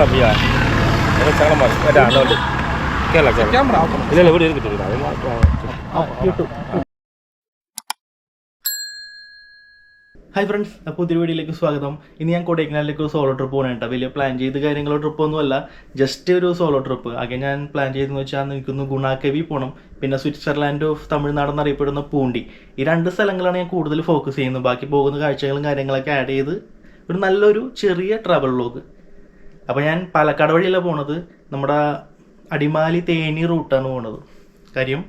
Iya, ini jangan mas, ada anu, kayak kamera. Ini lebih dari gitu, YouTube. Hi friends, പുതിയ വീഡിയോയിലേക്ക് സ്വാഗതം. ഇനി ഞാൻ കൊടൈക്കനാലിലേക്ക് ഒരു സോളോ ട്രിപ്പ് പോകണേട്ടോ. വലിയ പ്ലാൻ ചെയ്ത് കാര്യങ്ങളോ ട്രിപ്പൊന്നുമല്ല, ജസ്റ്റ് ഒരു സോളോ ട്രിപ്പ്. ആകെ ഞാൻ പ്ലാൻ ചെയ്തെന്ന് വെച്ചാൽ നിൽക്കുന്നു ഗുണാകേവി പോകണം, പിന്നെ സ്വിറ്റ്സർലാൻഡ് ഓഫ് തമിഴ്നാട് എന്നറിയപ്പെടുന്ന പൂണ്ടി. ഈ രണ്ട് സ്ഥലങ്ങളാണ് ഞാൻ കൂടുതൽ ഫോക്കസ് ചെയ്യുന്നത്. ബാക്കി പോകുന്ന കാഴ്ചകളും കാര്യങ്ങളൊക്കെ ആഡ് ചെയ്ത് ഒരു നല്ലൊരു ചെറിയ ട്രാവൽ വ്ലോഗ്. അപ്പോൾ ഞാൻ പാലക്കാട് വഴിയല്ല പോണത്, നമ്മുടെ അടിമാലി തേനി റൂട്ടാണ് പോണത്. കാര്യം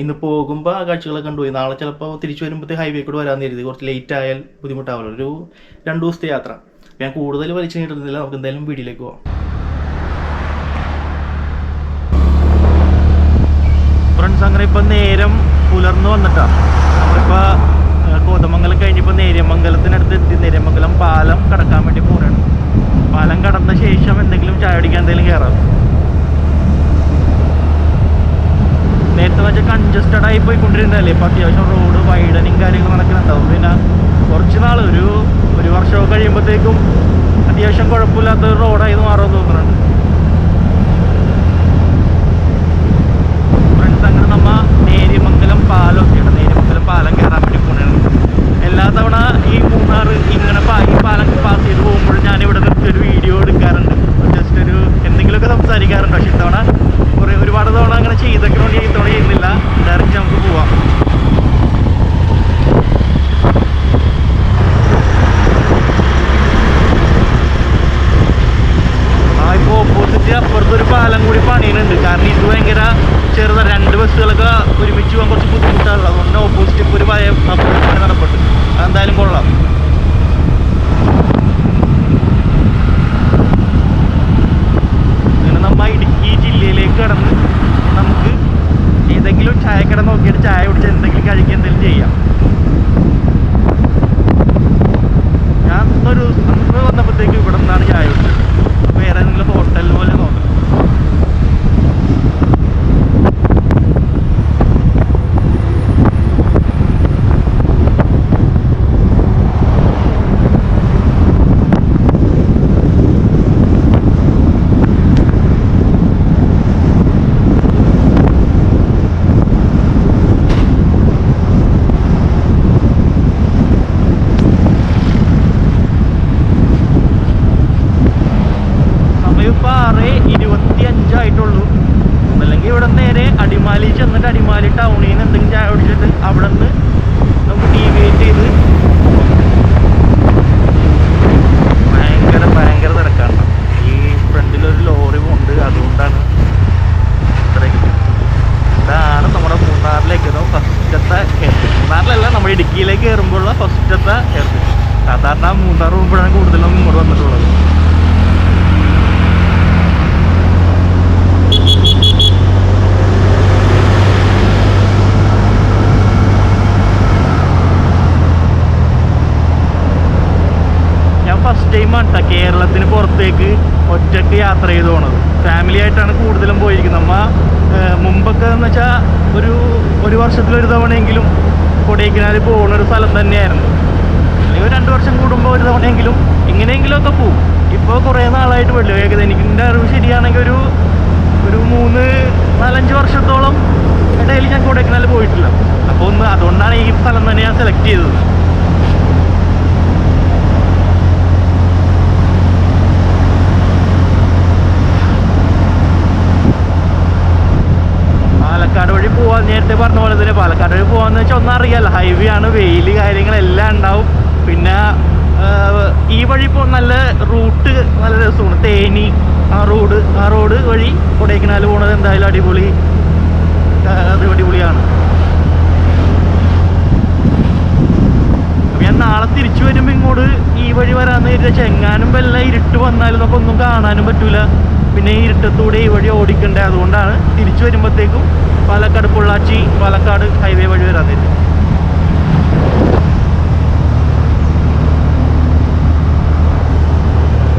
ഇന്ന് പോകുമ്പോൾ ആ കാഴ്ചകളൊക്കെ കണ്ടുപോയി. നാളെ ചിലപ്പോൾ തിരിച്ചു വരുമ്പോഴത്തെ ഹൈവേ കൂടെ വരാമെന്ന് കരുതി. കുറച്ച് ലേറ്റ് ആയാൽ ബുദ്ധിമുട്ടാവുമല്ലോ. ഒരു 2 ദിവസത്തെ യാത്ര. അപ്പോൾ ഞാൻ കൂടുതൽ വലിച്ചു നീട്ടുന്നില്ല, നമുക്ക് എന്തായാലും വീട്ടിലേക്ക് പോവാം. ഫ്രണ്ട്സ്, അങ്ങനെ ഇപ്പം നേരം പുലർന്നു വന്നിട്ടാണ്. നമ്മളിപ്പോൾ കോതമംഗലം കഴിഞ്ഞിപ്പോൾ നേര്യമംഗലത്തിനടുത്ത് എത്തി. നേര്യമംഗലം പാലം കടക്കാൻ വേണ്ടി പോകണം. പാലം കടന്ന ശേഷം എന്തെങ്കിലും ചായ കുടിക്കാൻ എന്തെങ്കിലും കയറാം. നേരത്തെ വെച്ചാൽ കൺജസ്റ്റഡ് ആയി പോയിക്കൊണ്ടിരുന്നതല്ലേ. ഇപ്പം അത്യാവശ്യം റോഡ് വൈഡനിങ് കാര്യങ്ങൾ നടക്കുന്നുണ്ടാവും. പിന്നെ കുറച്ച് നാൾ ഒരു വർഷമൊക്കെ കഴിയുമ്പോഴത്തേക്കും അത്യാവശ്യം കുഴപ്പമില്ലാത്ത റോഡായി മാറുമെന്ന് തോന്നുന്നുണ്ട്. ഫ്രണ്ട്സ്, അങ്ങനെ നമ്മൾ നേര്യമംഗലം പാലമൊക്കെയാണ്. നേര്യമംഗലം പാലം കയറാൻ വേണ്ടി പോകണതാണ്. എല്ലാ തവണ ഈ മൂന്നാർ ഇങ്ങനെ ഈ പാലം പാസ് ചെയ്ത് പോകുമ്പോൾ ഞാനിവിടെ നിർത്തിയൊരു വീഡിയോ എടുക്കാറുണ്ട്. ജസ്റ്റ് ഒരു എന്തെങ്കിലുമൊക്കെ സംസാരിക്കാറുണ്ട്. പക്ഷെ ഇത്തവണ ഒരുപാട് തവണ അങ്ങനെ ചെയ്തൊക്കെ ഇത്തവണ ചെയ്യുന്നില്ല. ഡയറക്റ്റ് നമുക്ക് പോവാം. ഇപ്പോൾ ഓപ്പോസിറ്റ് അപ്പുറത്തൊരു പാലം കൂടി പണിയുന്നുണ്ട്. കാരണം ഇത് ഭയങ്കര ചെറുതാണ്. 2 ബസ്സുകളൊക്കെ ഒരുമിച്ച് പോകാൻ കുറച്ച് ബുദ്ധിമുട്ടാണുള്ളത്. അതുകൊണ്ട് ഓപ്പോസിറ്റ് ഇപ്പോൾ ഒരു പണി നടപ്പുണ്ട്. അതെന്തായാലും കൊള്ളാം. അങ്ങനെ നമ്മൾ ഇടുക്കി ജില്ലയിലേക്ക് കടന്ന് നമുക്ക് ഏതെങ്കിലും ചായക്കട നോക്കിയിട്ട് ചായ കുടിച്ച് എന്തെങ്കിലും കഴിക്കുക, എന്തെങ്കിലും ചെയ്യാം. ഞാൻ അന്ന് വന്നപ്പോഴത്തേക്കും ഇവിടെ നിന്നാണ് ചായ കുടിച്ചത്. വേറെ ഏതെങ്കിലും ഹോട്ടൽ പോലെ നോക്കാം. ഇപ്പോൾ 6:25 ആയിട്ടുള്ളൂ. അല്ലെങ്കിൽ ഇവിടെ നേരെ അടിമാലി ചെന്നിട്ട് അടിമാലി ടൗണിൽ നിന്ന് എന്തെങ്കിലും ചായ കുടിച്ചിട്ട് അവിടെ നിന്ന് നമുക്ക് ഡീവിയേറ്റ് ചെയ്ത് ഭയങ്കര തിരക്കാണ്. ഈ ഫ്രണ്ടിലൊരു ലോറി പോകുന്നുണ്ട്, അതുകൊണ്ടാണ് ഇത്രയ്ക്ക്. ഇതാണ് നമ്മുടെ മൂന്നാറിലേക്ക് ഫസ്റ്റത്തെ എയർപോർട്ട്. മൂന്നാറിലല്ല, നമ്മുടെ ഇടുക്കിയിലേക്ക് കയറുമ്പോഴുള്ള ഫസ്റ്റത്തെ എയർപോർട്ട്. സാധാരണ മൂന്നാർ പോകുമ്പോഴാണ് കൂടുതലും ഇങ്ങോട്ട് വന്നിട്ടുള്ളത്. ഫസ്റ്റ് ടൈമാണ് കേട്ടോ കേരളത്തിന് പുറത്തേക്ക് ഒറ്റയ്ക്ക് യാത്ര ചെയ്ത് പോണത്. ഫാമിലി ആയിട്ടാണ് കൂടുതലും പോയിരിക്കുന്നത്. നമ്മ മുമ്പൊക്കെ എന്ന് വെച്ചാൽ ഒരു വർഷത്തിലൊരു തവണയെങ്കിലും കൊടൈക്കനാൽ പോകുന്ന ഒരു സ്ഥലം തന്നെയായിരുന്നു. അല്ലെങ്കിൽ 2 വർഷം കൂടുമ്പോൾ ഒരു തവണയെങ്കിലും എങ്ങനെയെങ്കിലുമൊക്കെ പോകും. ഇപ്പോൾ കുറേ നാളായിട്ട് പോയില്ല. ഏകദേശം എനിക്കിൻ്റെ അറിവ് ശരിയാണെങ്കിൽ ഒരു 3-4-5 വർഷത്തോളം ഇടയിൽ ഞാൻ കൊടൈക്കനാൽ പോയിട്ടില്ല. അപ്പോൾ അതുകൊണ്ടാണ് ഈ സ്ഥലം തന്നെ ഞാൻ സെലക്ട് ചെയ്തത്. പാലക്കാട് വഴി പോകാൻ നേരത്തെ പറഞ്ഞ പോലെ തന്നെ പാലക്കാട് വഴി പോകാന്ന് വെച്ചാൽ ഒന്നും അറിയാമല്ലോ. ഹൈവേ ആണ്, വെയിൽ കാര്യങ്ങളെല്ലാം ഉണ്ടാവും. പിന്നെ ഈ വഴി ഇപ്പോൾ നല്ല റൂട്ട് നല്ല രസമാണ്. തേനി ആ റോഡ് വഴി കൊടൈക്കനാൽ പോണത് എന്തായാലും അടിപൊളിയാണ്. ഞാൻ നാളെ തിരിച്ചു വരുമ്പോൾ ഇങ്ങോട്ട് ഈ വഴി വരാമെന്ന് കരുതിയാൽ ചെങ്ങാനും വല്ല ഇരുട്ട് വന്നാലും നമുക്ക് ഒന്നും കാണാനും പറ്റൂല. പിന്നെ ഈ ഇരുട്ടത്തൂടെ ഈ വഴി ഓടിക്കണ്ടേ. അതുകൊണ്ടാണ് തിരിച്ചു വരുമ്പോഴത്തേക്കും പാലക്കാട് പൊള്ളാച്ചി പാലക്കാട് ഹൈവേ വഴി വരാൻ തരും.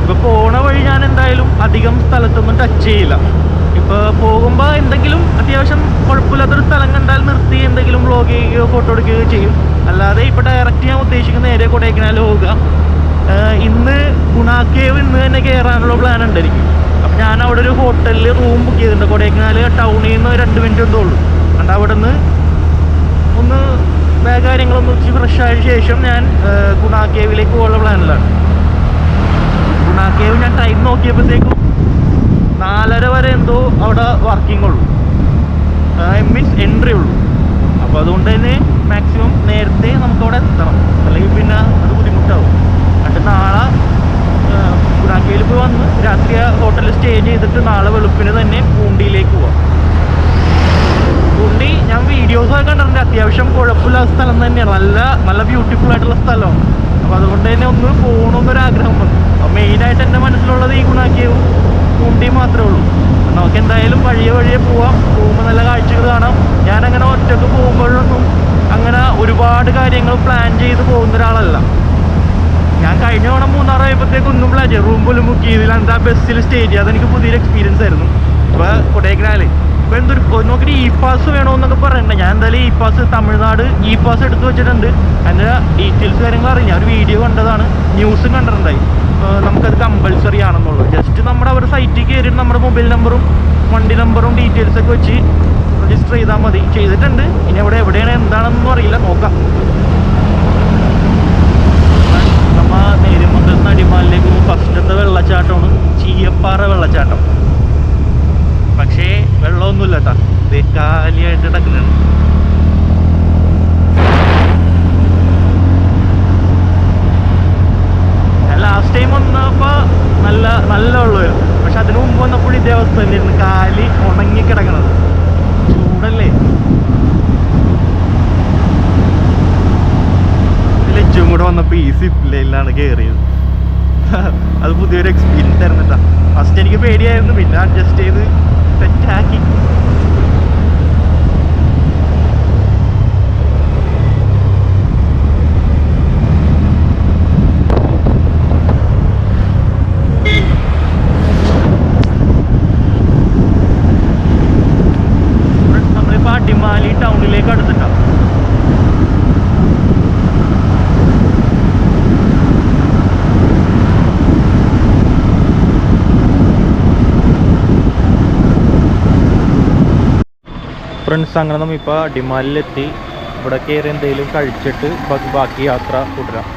ഇപ്പോൾ പോണ വഴി ഞാൻ എന്തായാലും അധികം സ്ഥലത്തൊന്നും ടച്ച് ചെയ്യില്ല. ഇപ്പോൾ പോകുമ്പോൾ എന്തെങ്കിലും അത്യാവശ്യം കുഴപ്പമില്ലാത്തൊരു സ്ഥലം കണ്ടാൽ നിർത്തി എന്തെങ്കിലും വ്ലോഗ് ചെയ്യുകയോ ഫോട്ടോ എടുക്കുകയോ ചെയ്യും. അല്ലാതെ ഇപ്പോൾ ഡയറക്റ്റ് ഞാൻ ഉദ്ദേശിക്കുന്ന നേരെ കൊടൈക്കനാൽ പോവുക, ഇന്ന് ഗുണാക്കേവ് ഇന്ന് തന്നെ കയറാനുള്ള പ്ലാൻ ഉണ്ട് എനിക്ക്. അപ്പം ഞാൻ അവിടെ ഒരു ഹോട്ടലിൽ റൂം ബുക്ക് ചെയ്തിട്ടുണ്ട്. കൊടൈക്കനാൽ ടൗണിൽ നിന്ന് 2 മിനിറ്റ് എന്തോ ഉള്ളൂ. അതുകൊണ്ട് അവിടെ നിന്ന് ഒന്ന് കാര്യങ്ങളൊന്നും വെച്ച് ഫ്രഷ് ആയ ശേഷം ഞാൻ ഗുണാക്കേവിലേക്ക് പോകാനുള്ള പ്ലാനിലാണ്. ഗുണാക്കേവ് ഞാൻ ടൈം നോക്കിയപ്പോഴത്തേക്കും 4:30 വരെ എന്തോ അവിടെ വർക്കിംഗ് ഉള്ളൂ, മീൻസ് എൻട്രി ഉള്ളൂ. അപ്പോൾ അതുകൊണ്ട് തന്നെ മാക്സിമം നേരത്തെ നമുക്കവിടെ എത്തണം, അല്ലെങ്കിൽ പിന്നെ അത് ബുദ്ധിമുട്ടാവും. എന്നിട്ട് നാളെ ഗുണാക്കേവിൽ പോയി വന്ന് രാത്രി ആ ഹോട്ടലിൽ സ്റ്റേ ചെയ്തിട്ട് നാളെ വെളുപ്പിന് തന്നെ പൂണ്ടിയിലേക്ക് പോവാം. പൂണ്ടി ഞാൻ വീഡിയോസൊക്കെ കണ്ടിട്ടുണ്ട്. അത്യാവശ്യം കുഴപ്പമില്ലാത്ത സ്ഥലം തന്നെയാണ്, നല്ല ബ്യൂട്ടിഫുൾ ആയിട്ടുള്ള സ്ഥലമാണ്. അപ്പോൾ അതുകൊണ്ട് തന്നെ ഒന്ന് പോകണമെന്നൊരാഗ്രഹം വന്നു. അപ്പോൾ മെയിനായിട്ട് എൻ്റെ മനസ്സിലുള്ളത് ഈ ഗുണാക്കേവും പൂണ്ടി മാത്രമേ ഉള്ളൂ. നമുക്ക് എന്തായാലും വഴിയെ പോകുമ്പോൾ നല്ല കാഴ്ചകൾ കാണാം. ഞാനങ്ങനെ ഒറ്റയ്ക്ക് പോകുമ്പോഴൊന്നും അങ്ങനെ ഒരുപാട് കാര്യങ്ങൾ പ്ലാൻ ചെയ്ത് പോകുന്ന ഒരാളല്ല. ഞാൻ കഴിഞ്ഞ തവണ മൂന്നാറായപ്പോഴത്തേക്കൊന്നും പ്ലാൻ ചെയ്തു, റൂം പോലും ബുക്ക് ചെയ്തില്ല. എന്താ ബസ്സിൽ സ്റ്റേ ചെയ്യുക, അതെനിക്ക് പുതിയൊരു എക്സ്പീരിയൻസ് ആയിരുന്നു. ഇപ്പോൾ കൊടൈക്കനാൽ ഇപ്പോൾ എന്തൊരു നോക്കിയിട്ട് ഇ പാസ് വേണമെന്നൊക്കെ പറയണ്ട. ഞാൻ എന്തായാലും E pass Tamil Nadu E pass എടുത്ത് വെച്ചിട്ടുണ്ട്. അതിൻ്റെ ഡീറ്റെയിൽസ് കാര്യങ്ങൾ അറിയാം. ഒരു വീഡിയോ കണ്ടതാണ്, ന്യൂസും കണ്ടിട്ടുണ്ടായി. നമുക്കത് കമ്പൽസറി ആണെന്നുള്ളത്. ജസ്റ്റ് നമ്മുടെ അവരുടെ സൈറ്റിൽ കയറിയിട്ട് നമ്മുടെ മൊബൈൽ നമ്പറും വണ്ടി നമ്പറും ഡീറ്റെയിൽസൊക്കെ വെച്ച് രജിസ്റ്റർ ചെയ്താൽ മതി. ചെയ്തിട്ടുണ്ട്. ഇനി എവിടെയാണ് എന്താണെന്നൊന്നും അറിയില്ല, നോക്കാം. നമ്മൾ നേരിമംഗലത്ത് അടിമാലിലേക്ക് ഫസ്റ്റത്തെ വെള്ളച്ചാട്ടമാണ് ചീയപ്പാറ വെള്ളച്ചാട്ടം. പക്ഷേ വെള്ളമൊന്നുമില്ല കേട്ടോ, ഇത് കാലിയായിട്ട് കിടക്കുന്നതാണ്. ലാസ്റ്റ് ടൈം വന്നപ്പോൾ നല്ല വെള്ളമായിരുന്നു. പക്ഷെ അതിന് മുമ്പ് വന്നപ്പോൾ ഇതേ അവസ്ഥ തന്നെയായിരുന്നു, കാലി ഉണങ്ങി കിടക്കണത്. ചൂടല്ലേ. ലച്ചും കൂടെ വന്നപ്പോൾ ഈ സിപ്പ് ലൈനിലാണ് കയറിയത്. അത് പുതിയൊരു എക്സ്പീരിയൻസ് ആയിരുന്നു കേട്ടോ. ഫസ്റ്റ് എനിക്ക് പേടിയായിരുന്നു, പിന്നെ അഡ്ജസ്റ്റ് ചെയ്ത് സെറ്റാക്കി. അടിമാലി ടൗണിലേക്ക് അടുത്തിട്ടാണ്. ഫ്രണ്ട്സ്, അങ്ങനെ നമ്മളിപ്പോൾ അടിമാലിലെത്തി. ഇവിടെ കയറി എന്തെങ്കിലും കഴിച്ചിട്ട് ബാക്കി യാത്ര തുടരാം.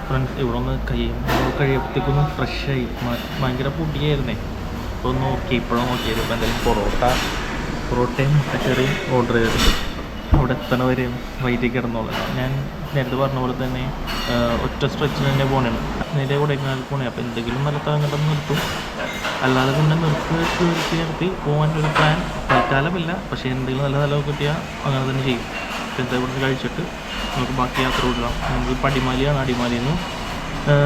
ഫ്രണ്ട്സ്, ഇവിടെ ഒന്ന് കഴിയുമ്പോഴത്തേക്കൊന്ന് ഫ്രഷായി. ഭയങ്കര പൊടിയായിരുന്നേ. ഇപ്പോൾ ഇപ്പോഴും നോക്കിയത്. ഇപ്പോൾ എന്തായാലും പൊറോട്ടയും മുട്ടക്കറിയും ഓർഡർ ചെയ്തിട്ടുണ്ട്. അവിടെ എത്തണ വരെ വൈകിട്ട് കിടന്നോളാം. ഞാൻ നേരത്തെ പറഞ്ഞ പോലെ തന്നെ ഒറ്റ സ്ട്രെച്ചിന് തന്നെ പോകണേണ്. നേരെ കൊടൈക്കനാൽ പോകണേ. അപ്പോൾ എന്തെങ്കിലും നല്ല തങ്ങട്ടം നിർത്തും, അല്ലാതെ പിന്നെ നിർത്തി പോകാനൊരു പ്ലാൻ തൽക്കാലമില്ല. പക്ഷേ എന്തെങ്കിലും നല്ല കിട്ടിയാൽ അങ്ങനെ തന്നെ ചെയ്യും. അപ്പോൾ എന്താ ഇവിടെ നിന്ന് കഴിച്ചിട്ട് നമുക്ക് ബാക്കി യാത്ര വിടാം. നമുക്ക് അടിമാലിയാണ്. അടിമാലിയിൽ നിന്ന്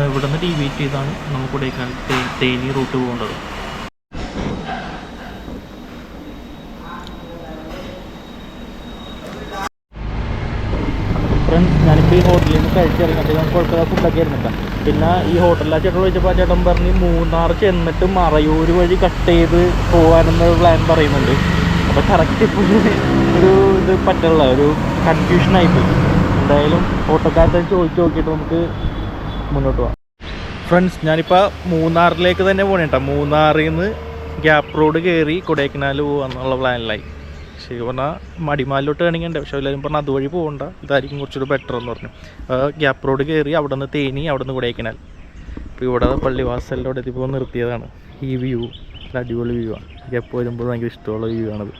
ഇവിടെ നിന്ന് ഡീവിയേറ്റ് ചെയ്താണ് നമുക്ക് കൊടൈക്കനാൽ തേനി റൂട്ട് പോകേണ്ടത്. ഫ്രണ്ട്സ്, ഞാനിപ്പോൾ ഈ ഹോട്ടലിൽ നിന്ന് കഴിച്ചിറങ്ങിയിട്ട് ഞാൻ കുഴപ്പമില്ല ഫുഡൊക്കെ ആയിരുന്നില്ല. പിന്നെ ഈ ഹോട്ടലിൽ ആ ചേട്ടൻ വിളിച്ചപ്പോൾ ആ ചേട്ടൻ പറഞ്ഞ് മൂന്നാർ ചെന്നിട്ട് മറയൂർ വഴി കട്ട് ചെയ്ത് പോകാനെന്നൊരു പ്ലാൻ പറയുന്നുണ്ട്. അപ്പോൾ കറക്റ്റ് ഇപ്പോൾ ഒരു ഇത് പറ്റുള്ള ഒരു കൺഫ്യൂഷനായിപ്പോയി. എന്തായാലും ഓട്ടോക്കാരത്തെ ചോദിച്ച് നോക്കിയിട്ട് നമുക്ക് മുന്നോട്ട് പോകാം. ഫ്രണ്ട്സ്, ഞാനിപ്പോൾ മൂന്നാറിലേക്ക് തന്നെ പോകണേ കേട്ടോ. മൂന്നാറിൽ നിന്ന് ഗ്യാപ്പ് റോഡ് കയറി കൊടൈക്കനാൽ പോകാന്നുള്ള പ്ലാനിലായി. ശരി പറഞ്ഞാൽ അടിമാലിലോട്ട് വേണമെങ്കിൽ പക്ഷേ എല്ലാവരും പറഞ്ഞാൽ അതുവഴി പോകണ്ട, ഇതായിരിക്കും കുറച്ചുകൂടി ബെറ്റർ എന്ന് പറഞ്ഞു. ഗ്യാപ്പ് റോഡ് കയറി അവിടെ നിന്ന് തേനി, അവിടെ നിന്ന് കൊടൈക്കനാൽ. ഇപ്പോൾ ഇവിടെ പള്ളിവാസലിൻ്റെ അവിടെ എത്തിയപ്പോൾ നിർത്തിയതാണ്. ഈ വ്യൂ അടിപൊളി വ്യൂ ആണ്. എപ്പോൾ വരുമ്പോൾ ഭയങ്കര ഇഷ്ടമുള്ള വ്യൂ ആണത്.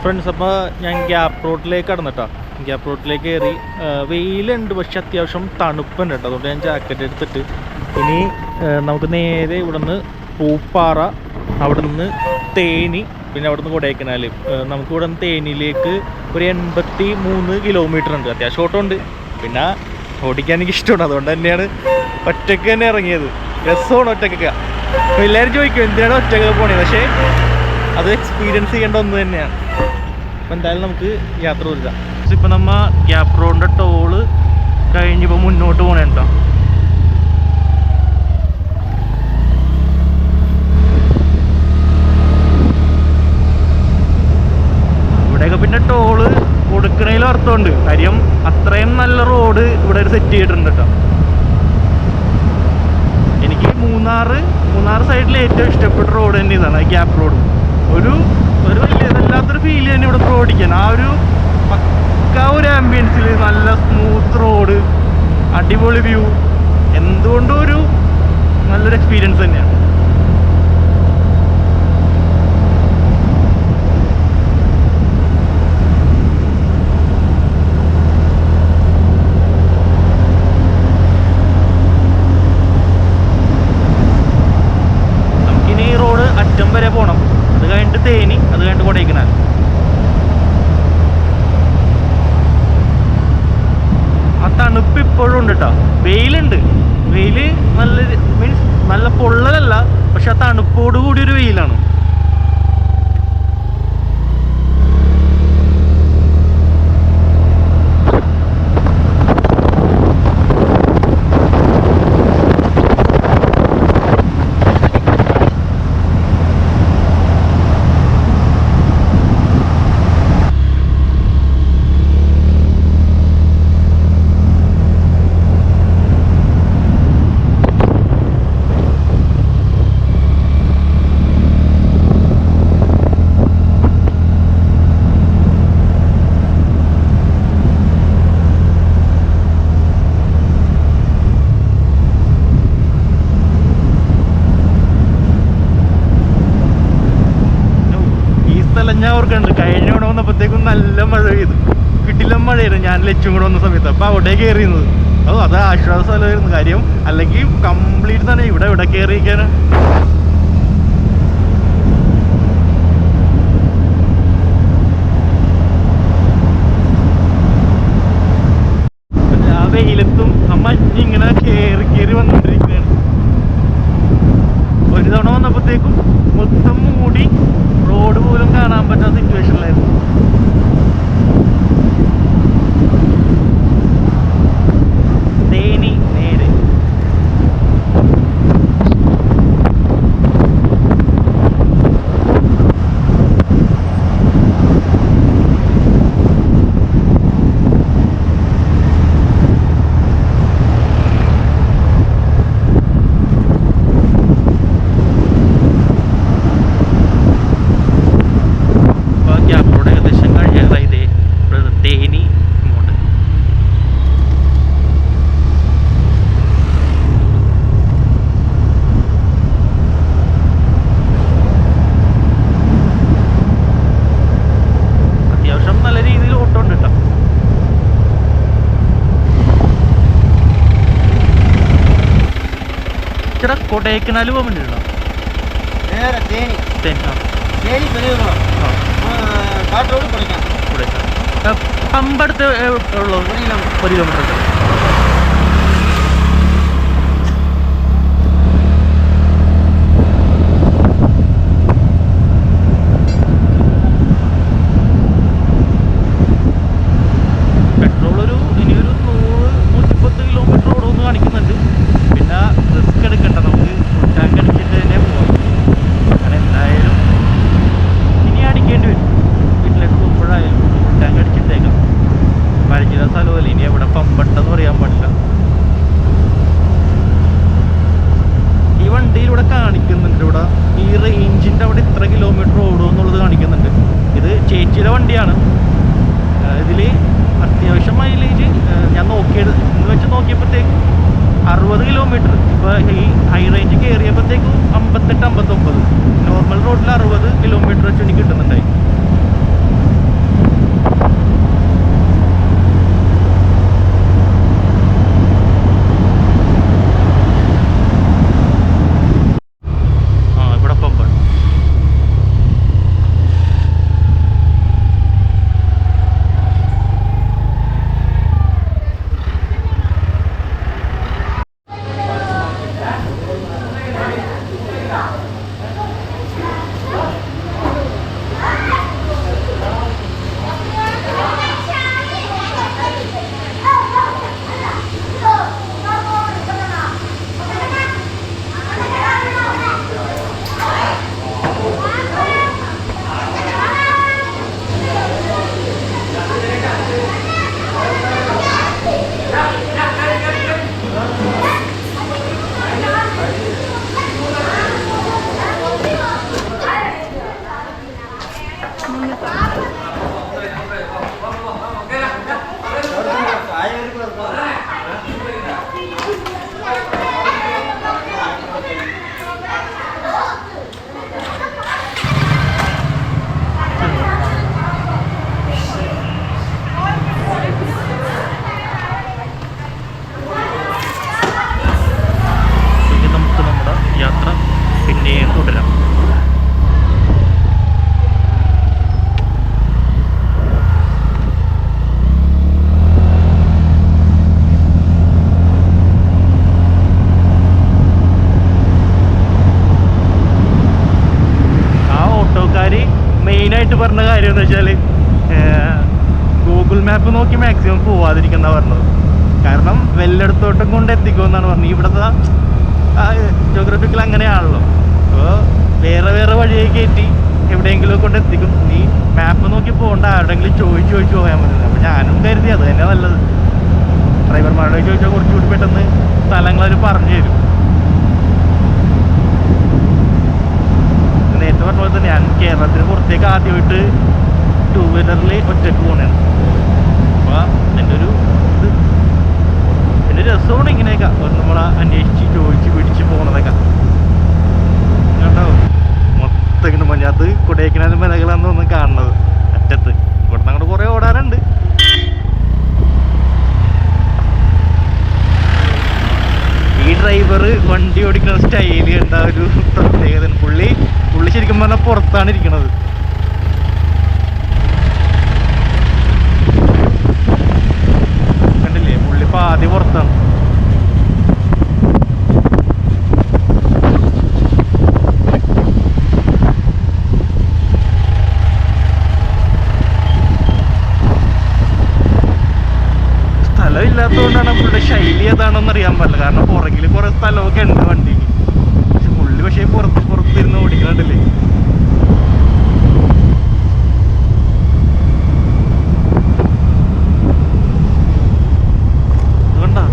ഫ്രണ്ട്സ്, അപ്പോൾ ഞാൻ ഗ്യാപ്പ് റോഡിലേക്ക് കടന്നിട്ടാ. ഗ്യാപ്പ് റോഡിലേക്ക് കയറി. വെയിലുണ്ട്, പക്ഷെ അത്യാവശ്യം തണുപ്പുണ്ട് കേട്ടോ. അതുകൊണ്ട് ഞാൻ ജാക്കറ്റ് എടുത്തിട്ട് ഇനി നമുക്ക് നേരെ ഇവിടെ നിന്ന് പൂപ്പാറ, അവിടെ നിന്ന് തേനി, പിന്നെ അവിടെ നിന്ന് കൊടൈക്കനാൽ. നമുക്ക് ഇവിടെ നിന്ന് തേനിയിലേക്ക് ഒരു 83 കിലോമീറ്റർ ഉണ്ട്. അത്യാവശ്യം ഓട്ടമുണ്ട്. പിന്നെ ഓടിക്കാൻ എനിക്ക് ഇഷ്ടമാണ്, അതുകൊണ്ട് തന്നെയാണ് ഒറ്റയ്ക്ക് തന്നെ ഇറങ്ങിയത്. രസമാണ് ഒറ്റയ്ക്കൊക്കെ. അപ്പോൾ എല്ലാവരും ചോദിക്കും എന്തിനാണ് ഒറ്റയ്ക്ക് പോണത്, പക്ഷേ അത് എക്സ്പീരിയൻസ് ചെയ്യേണ്ട ഒന്ന് തന്നെയാണ്. അപ്പോൾ എന്തായാലും നമുക്ക് യാത്ര തുടരാം. ഇപ്പം നമ്മ ഗ്യാപ്പ് റോഡിൻ്റെ ടോള് കഴിഞ്ഞിപ്പോൾ മുന്നോട്ട് പോകണേ കേട്ടോ. ഇവിടെയൊക്കെ പിന്നെ ടോള് കൊടുക്കണേലും അർത്ഥമുണ്ട്. കാര്യം അത്രയും നല്ല റോഡ് ഇവിടെ ഒരു സെറ്റ് ചെയ്തിട്ടുണ്ട് കേട്ടോ. എനിക്ക് മൂന്നാർ സൈഡിൽ ഏറ്റവും ഇഷ്ടപ്പെട്ട റോഡ് തന്നെ ഇതാണ്, ഗ്യാപ്പ് റോഡ്. ഒരു വലിയ ഇതല്ലാത്തൊരു ഫീൽ തന്നെ ഇവിടെ ഓടിക്കാൻ. ആ ഒരു പക്ക ഒരു ആംബിയൻസിൽ നല്ല സ്മൂത്ത് റോഡ്, അടിപൊളി വ്യൂ, എന്തുകൊണ്ടും ഒരു നല്ലൊരു എക്സ്പീരിയൻസ് തന്നെയാണ്. നമുക്കിനി ഈ റോഡ് അറ്റം വരെ പോകണം. അത് കഴിഞ്ഞിട്ട് തേനി, അത് കഴിഞ്ഞിട്ട് കൊടൈക്കനാൽ. ആ തണുപ്പ് ഇപ്പോഴും ഉണ്ട് കേട്ടോ. വെയിലുണ്ട്, വെയില് നല്ല മീൻസ് നല്ല പൊള്ളലല്ല, പക്ഷെ ആ തണുപ്പോട് കൂടി ഒരു വെയിലാണ്. ഞാൻ ഓർക്കുന്നുണ്ട്, കഴിഞ്ഞ ഇവിടെ വന്നപ്പോഴത്തേക്കും നല്ല മഴ പെയ്തു, കിട്ടില്ല മഴയായിരുന്നു ഞാൻ ലച്ചും കൂടെ വന്ന സമയത്ത്. അപ്പോൾ അവിടെ കയറിയിരുന്നത് അത് ആശ്വാസ സ്ഥലമായിരുന്നു. കാര്യം അല്ലെങ്കിൽ കംപ്ലീറ്റ് തന്നെ ഇവിടെ കയറിയിരിക്കാന്. ആ വെയിലത്തും ആ മഞ്ഞിങ്ങനെ കയറി വന്നുകൊണ്ടിരിക്കുകയാണ്. ഒരു തവണ വന്നപ്പോഴത്തേക്കും മൊത്തം മൂടി റോഡ് പോലും കാണാൻ പറ്റാത്ത സിറ്റുവേഷനിലായിരുന്നു. തേനി നേരെ കൊടൈക്കനാൽ പോകാൻ വേണ്ടിയിട്ടുണ്ടോ? പമ്പടുത്ത് ഉള്ളൂ 1 കിലോമീറ്റർ. പെട്രോൾ ഇനിയൊരു 100-110 കിലോമീറ്റർ ഓടുമെന്ന് കാണിക്കുന്നുണ്ട്. പിന്നെ റിസ്ക് എടുക്കണ്ട, നമുക്ക് ടാങ്ക് അടിച്ചിട്ട് തന്നെ പോവാം. അങ്ങനെ എന്തായാലും ഇനി അടിക്കേണ്ടി വരും. വീട്ടിലേക്ക് പോകുമ്പോഴായാലും ടാങ്ക് അടിച്ചിട്ടേക്കാം. പരിചയ സ്ഥലമല്ല, ഇനി എവിടെ പമ്പട്ടെന്ന് പറയാൻ പാടില്ല. ഈ വണ്ടിയിലൂടെ കാണിക്കുന്നുണ്ട്, ഇവിടെ ഈ റേഞ്ചിൻ്റെ അവിടെ ഇത്ര കിലോമീറ്റർ ഓടും എന്നുള്ളത് കാണിക്കുന്നുണ്ട്. ഇത് ചേച്ചിയുടെ വണ്ടിയാണ്. ഇതിൽ അത്യാവശ്യം മൈലേജ് ഞാൻ എന്ന് വെച്ച് നോക്കിയപ്പോഴത്തേക്കും 60 കിലോമീറ്റർ. ഇപ്പോൾ ഈ ഹൈ റേഞ്ച് കയറിയപ്പോഴത്തേക്കും 58-59. നോർമൽ റോഡിൽ 60 കിലോമീറ്റർ വെച്ച് എനിക്ക് കിട്ടുന്നുണ്ടായി. ഇവിടെ പമ്പ് എന്താണെന്ന് വെച്ചാൽ ഗൂഗിൾ മാപ്പ് നോക്കി മാക്സിമം പോവാതിരിക്കുന്ന പറഞ്ഞത്. കാരണം വല്ലയിടത്തോട്ടും കൊണ്ട് എത്തിക്കുമെന്നാണ് പറഞ്ഞത്. ഇവിടുത്തെ ജോഗ്രഫിക്കൽ അങ്ങനെയാണല്ലോ. അപ്പോൾ വേറെ വേറെ വഴിയെ കയറ്റി എവിടെയെങ്കിലും കൊണ്ട് എത്തിക്കും. നീ മാപ്പ് നോക്കി പോകേണ്ട, ആരുടെങ്കിലും ചോദിച്ചു പോയാൽ മതി. അപ്പോൾ ഞാനും കരുതി അത് തന്നെ നല്ലത്. ഡ്രൈവർമാരോട് ചോദിച്ചാൽ കുറച്ചുകൂടി പെട്ടെന്ന് സ്ഥലങ്ങളവർ പറഞ്ഞു തരും. നേരത്തെ പറഞ്ഞ പോലെ തന്നെ ഞാൻ കേരളത്തിന് പുറത്തേക്ക് ആദ്യമായിട്ട് 2 വീലറിൽ ഒറ്റയ്ക്ക് പോകണേണ്. അപ്പോൾ എൻ്റെ ഒരു ഇത് എൻ്റെ രസമാണ് ഇങ്ങനെയൊക്കെ നമ്മൾ അന്വേഷിച്ച് ചോദിച്ച് പിടിച്ച് പോകണതൊക്കെ. കണ്ടാവും മൊത്തം ഇങ്ങനെ മഞ്ഞാത്ത് കൊടൈക്കനാൽ മലകളാണെന്ന് ഒന്ന് കാണുന്നത് അറ്റത്ത്. ഇവിടുന്ന് അങ്ങോട്ട് കുറേ ഓടാനുണ്ട്. ഈ ഡ്രൈവർ വണ്ടി ഓടിക്കുന്ന സ്റ്റൈല് കണ്ട ഒരു പ്രത്യേകത. പുള്ളി ശരിക്കും പറഞ്ഞാൽ പുറത്താണ് ഇരിക്കണത്. കണ്ടില്ലേ, പുള്ളി പാതി പുറത്താണ്. സ്ഥലമില്ലാത്തതുകൊണ്ടാണ് പുള്ളിയുടെ ശൈലി ഏതാണെന്ന് അറിയാൻ പറ്റില്ല. കാരണം പുറകിൽ കുറെ സ്ഥലമൊക്കെ ഉണ്ട് വണ്ടിക്ക്. പുള്ളി പക്ഷേ പുറത്തിരുന്ന് ഓടിക്കുന്നുണ്ടല്ലേ. അതുകൊണ്ടാ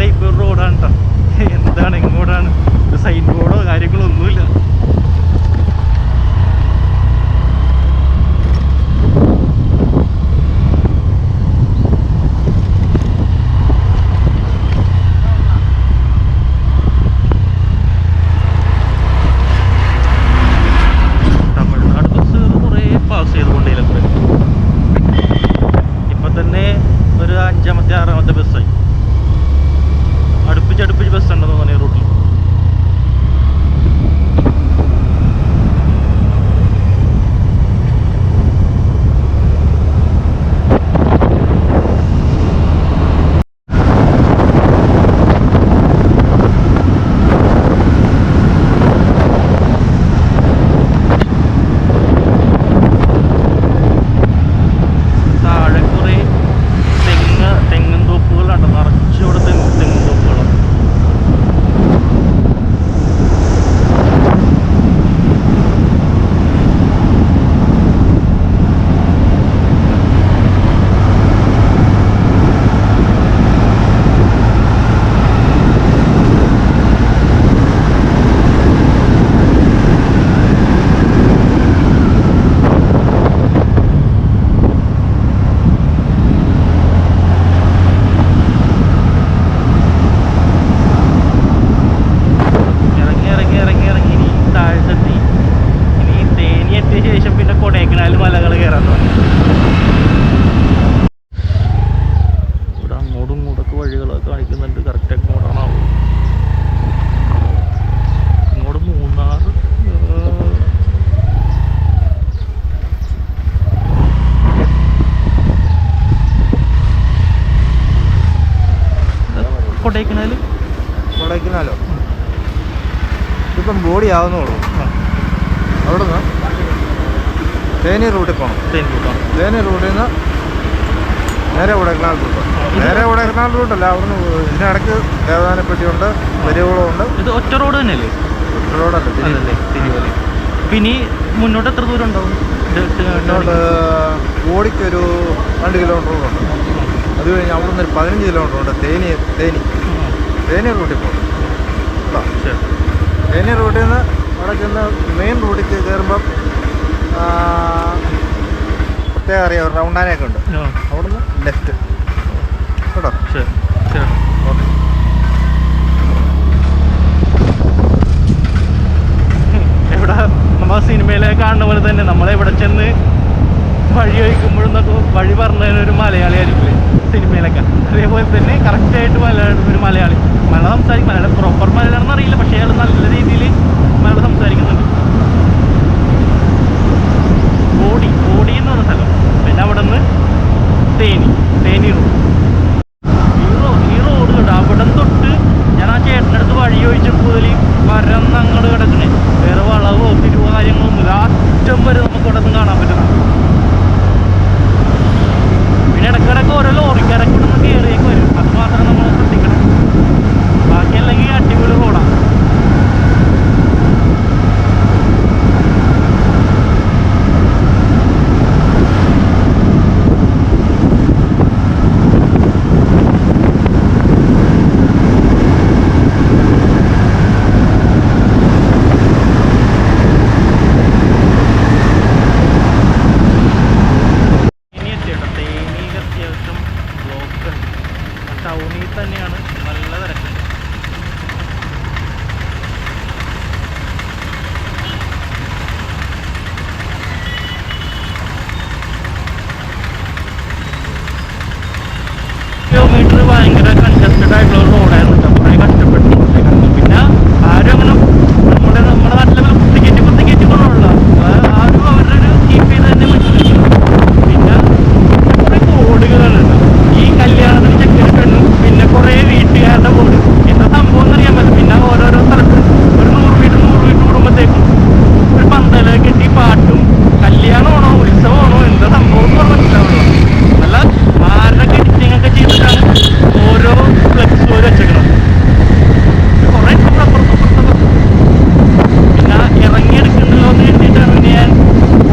ടൈപ്പ് റോഡാണ് കേട്ടോ. എന്താണ് എങ്ങോട്ടാണ്, ഒരു സൈൻ ബോർഡോ കാര്യങ്ങളോ ഒന്നുമില്ല. തമിഴ്നാട് ബസ് കുറേ പാസ് ചെയ്തുകൊണ്ടേലും കൂടെ ഇപ്പം തന്നെ ഒരു 5ാമത്തെ 6ാമത്തെ ബസ്സായി. അടുപ്പിച്ച് ബസ് ഉണ്ടെന്ന് തോന്നിയ റൂട്ടിൽ. താഴെ കുറേ തെങ്ങൻ തോപ്പുകളുണ്ട്. നിറച്ചോടെ തെങ്ങൻ തോപ്പുകളാണ്. ശേഷം പിന്നെ കൊടൈക്കനാൽ മലകൾ കയറാൻ തുടങ്ങി. ഇവിടെ അങ്ങോട്ടും ഇങ്ങോട്ടൊക്കെ വഴികളൊക്കെ കാണിക്കുന്നുണ്ട്. കറക്റ്റ് എങ്ങോട്ടാണോ ഇങ്ങോട്ട് മൂന്നാർ കൊടൈക്കനാലോ ഇപ്പം ബോഡി ആവുന്നുള്ളൂ. അവിടെ നിന്ന് തേനി റൂട്ടിൽ പോകണം. തേനി റൂട്ടിൽ നിന്ന് നേരെ കൊടൈക്കനാൽ റൂട്ട്. നേരെ കൊടൈക്കനാൽ റൂട്ടല്ല, അവിടുന്ന് ഇതിനിടയ്ക്ക് ദേവദാനപ്പെട്ടിയുണ്ട്, പെരുകുളമുണ്ട്. ഇത് ഒറ്റ റോഡ് തന്നെയല്ലേ? ഒറ്റ റോഡല്ലേ. പിന്നെ മുന്നോട്ട് എത്ര ദൂരം ഉണ്ടാവും? മുന്നോട്ട് ഓടിക്കൊരു 2 കിലോമീറ്റർ ഉണ്ട്. അത് കഴിഞ്ഞ് അവിടുന്ന് ഒരു 15 കിലോമീറ്റർ ഉണ്ട്. തേനി റൂട്ടിൽ പോകും. തേനി റൂട്ടിൽ നിന്ന് അവിടെ ചെന്ന് മെയിൻ റൂട്ടിൽ കയറുമ്പം പ്രത്യേകം അറിയാം, റൗണ്ടാനൊക്കെ ഉണ്ട്. അവിടുന്ന് ലെഫ്റ്റ് കേട്ടോ. ഓക്കെ. കാണുന്ന പോലെ തന്നെ നമ്മളെവിടെ ചെന്ന് വഴി ചോദിക്കുമ്പോഴൊന്നൊക്കെ വഴി പറഞ്ഞതിന് ഒരു മലയാളി ആയിരിക്കില്ലേ സിനിമയിലൊക്കെ, അതേപോലെ തന്നെ കറക്റ്റായിട്ട് ഒരു മലയാളി സംസാരിക്കും. മലയാളം പ്രോപ്പർ മലയാളം അറിയില്ല, പക്ഷേ അയാൾ നല്ല രീതിയിൽ മലയാളം സംസാരിക്കുന്നുണ്ട്. ഓടി എന്ന് പറഞ്ഞ സ്ഥലം. പിന്നെ അവിടെ നിന്ന് തേനി റോഡ് കേട്ടോ. അവിടെ തൊട്ട് ഞാൻ ആ ചേട്ടൻ്റെ അടുത്ത് വഴി ചോദിച്ചപ്പോൾ മുതൽ പരന്ന് അങ്ങോട്ട് കിടക്കണേ. വേറെ വളവോ തിരുവോ കാര്യങ്ങളൊന്നുമില്ല. അറ്റം വരെ നമുക്ക് ഇവിടെ നിന്ന് കാണാൻ പറ്റുന്നുണ്ട്. പിന്നെ ഇടയ്ക്കിടയ്ക്ക് ഓരോ ലോറിക്കാരൊക്കെ ഇവിടെ നിന്ന് കയറിയേക്ക് വരും. അത് മാത്രം നമ്മൾ ശ്രദ്ധിക്കണം. ബാക്കി അല്ലെങ്കിൽ അടിപൊളി റോഡാണ്. ടൗണിൽ തന്നെയാണ് നല്ല തിരക്കുണ്ട്. കിലോമീറ്റർ ഭയങ്കര കൺജസ്റ്റഡ് ആയിട്ടുള്ള റോഡായിരുന്നു. കുറേ കഷ്ടപ്പെട്ടു. പിന്നെ ആരും അങ്ങനെ നമ്മുടെ നാട്ടിലെ കുത്തിക്കയറ്റി കൊണ്ടുള്ള ആരും അവരുടെ ഒരു കീപ്പ് ചെയ്ത് തന്നെ പറ്റുന്നില്ല. പിന്നെ കുറേ കോഡുകളുണ്ട് ഈ കല്യാണത്തിന് ചെക്കൻ, പിന്നെ കുറേ വീട്ടുകാരുടെ ബോർഡ്. എന്താ സംഭവം എന്നറിയാൻ പറ്റും. പിന്നെ ഓരോരോ സ്ഥലത്ത് ഒരു 100 മീറ്റർ കൂടുമ്പോഴത്തേക്കും ഒരു പന്തല് കെട്ടി പാട്ടും കല്യാണമാണോ ഉത്സവമാണോ എന്താ സംഭവം എന്ന് പറഞ്ഞിട്ടുണ്ടാവുള്ളൂ. നല്ല ആരുടെ എഡിറ്റിങ്ങൊക്കെ ചെയ്തിട്ടാണ് ഓരോ ഫ്ലെക്സ് വെച്ചേക്കണം. കുറേ പിന്നെ ഇറങ്ങിയെടുക്കണ്ടല്ലോ എന്ന് കരുതിയിട്ടാണ് ഞാൻ